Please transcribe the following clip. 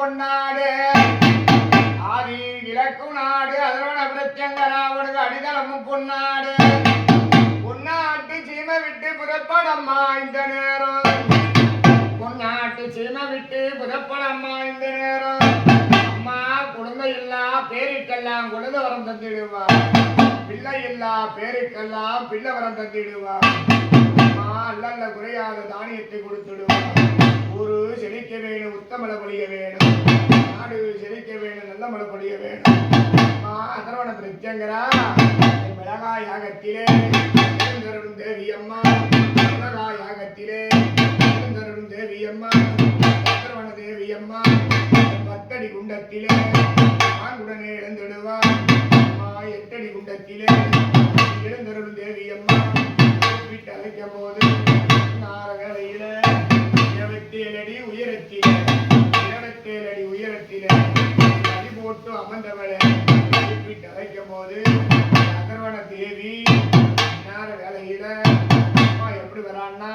பொன்னாடு ஆதி இலக்கு நாடு அதனோட பிரச்சங்கராவனுக்கு அடித்தளமும் பொன்னாடு பொன்னாட்டு சீமை விட்டு புறப்படம்மா இந்த நேரம் பொன்னாட்டு சீமை விட்டு புறப்படம்மா இந்த நேரம் அம்மா குழந்தை இல்லா பேருக்கெல்லாம் குழந்தை வரம் தந்திடுவா பிள்ளை இல்லா பேருக்கெல்லாம் பிள்ளை வரம் தந்திடுவா அம்மா அல்லல்ல குறையாத தானியத்தை கொடுத்துடுவா ஊரு செழிக்க வேணும் உத்தமலை பொழிய வேணும் நாடு செழிக்க வேணும் நல்ல மழை பொழிய வேணும் அம்மா அதனோட பிரத்யங்கரா மிளகாய் யாகத்திலே எழுந்தருளும் தேவி அம்மா மிளகாய் யாகத்திலே எழுந்தருளும் தேவி அம்மா சக்கரவண தேவி அம்மா பத்தடி குண்டத்திலே ஆண்குடனே எழுந்திடுவா அம்மா 8 அடி குண்டத்திலே எழுந்தருளும் தேவி அம்மா வீட்டு அழைக்கும் போது நார வேளையில 27 அடி உயரத்திலே 27 அடி உயரத்திலே அடி போட்டு அமர்ந்தவளை வீட்டு அழைக்கும் போது சக்கரவண தேவி நார வேளையில அம்மா எப்படி வரான்னா